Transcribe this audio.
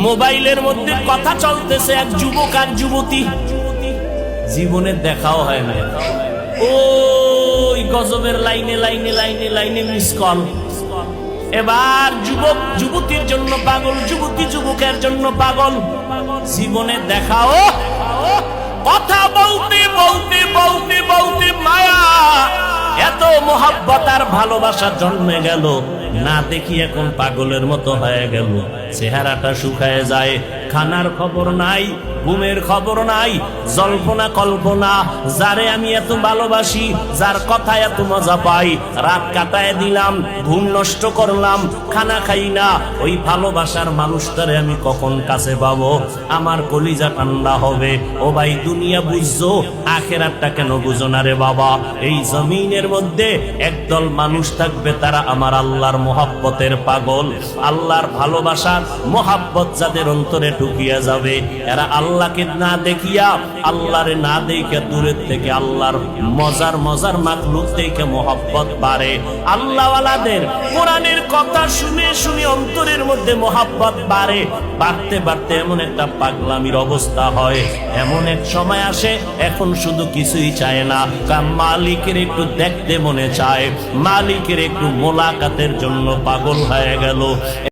মোবাইলের মধ্যে কথা চলতেছে, এক যুবক আর যুবতী, জীবনে দেখাও হয় না, ওই গজবের লাইনে লাইনে লাইনে লাইনে মিস কল। এবার যুবক যুবতীর জন্য পাগল, যুবতী যুবকের জন্য পাগল, জীবনে দেখাও, কথা বলতে বলতে বলতে বলতে মায়া, এত মোহাব্বত আর ভালোবাসা জন্মে গেল, না দেখি এখন পাগলের মতো হয়ে গেল। চেহারাটা শুকায় যায়, খানার খবর নাই, ঘুমের খবর নাই, জল্পনা কল্পনা। যারে আমি এত ভালোবাসি, যার কথা এত মজা পাই, রাত কাটায় দিলাম, ঘুম নষ্ট করলাম, খানা খাই না, ওই ভালোবাসার মানুষটারে আমি কখন কাছে পাবো? আমার কলিজা ঠান্ডা হবে। ও ভাই, দুনিয়া বুঝছো, আখেরাতটা কেন বুঝো না রে বাবা? এই জমিনের মধ্যে একদল মানুষ থাকবে, তারা আমার আল্লাহর মোহাব্বতের পাগল, আল্লাহর ভালোবাসার মোহাব্বত যাদের অন্তরে ঢুকিয়া যাবে, এরা আল্লাহকে না দেখিয়া, আল্লাহরে না দেখিয়া দূরের থেকে আল্লাহর মজার মজার মাখলুক দেখে মোহাব্বত বাড়ে। আল্লাহওয়ালাদের কোরআনের কথা শুনে শুনে অন্তরের মধ্যে মোহাব্বত বাড়ে, বাড়তে বাড়তে এমন একটা পাগলামির অবস্থা হয়, এমন এক সময় আসে এখন শুধু কিছুই চায় না, মালিকের একটু দেখতে মনে চায়, মালিকের একটু মোলাকাতের জন্য পাগল হয়ে গেল।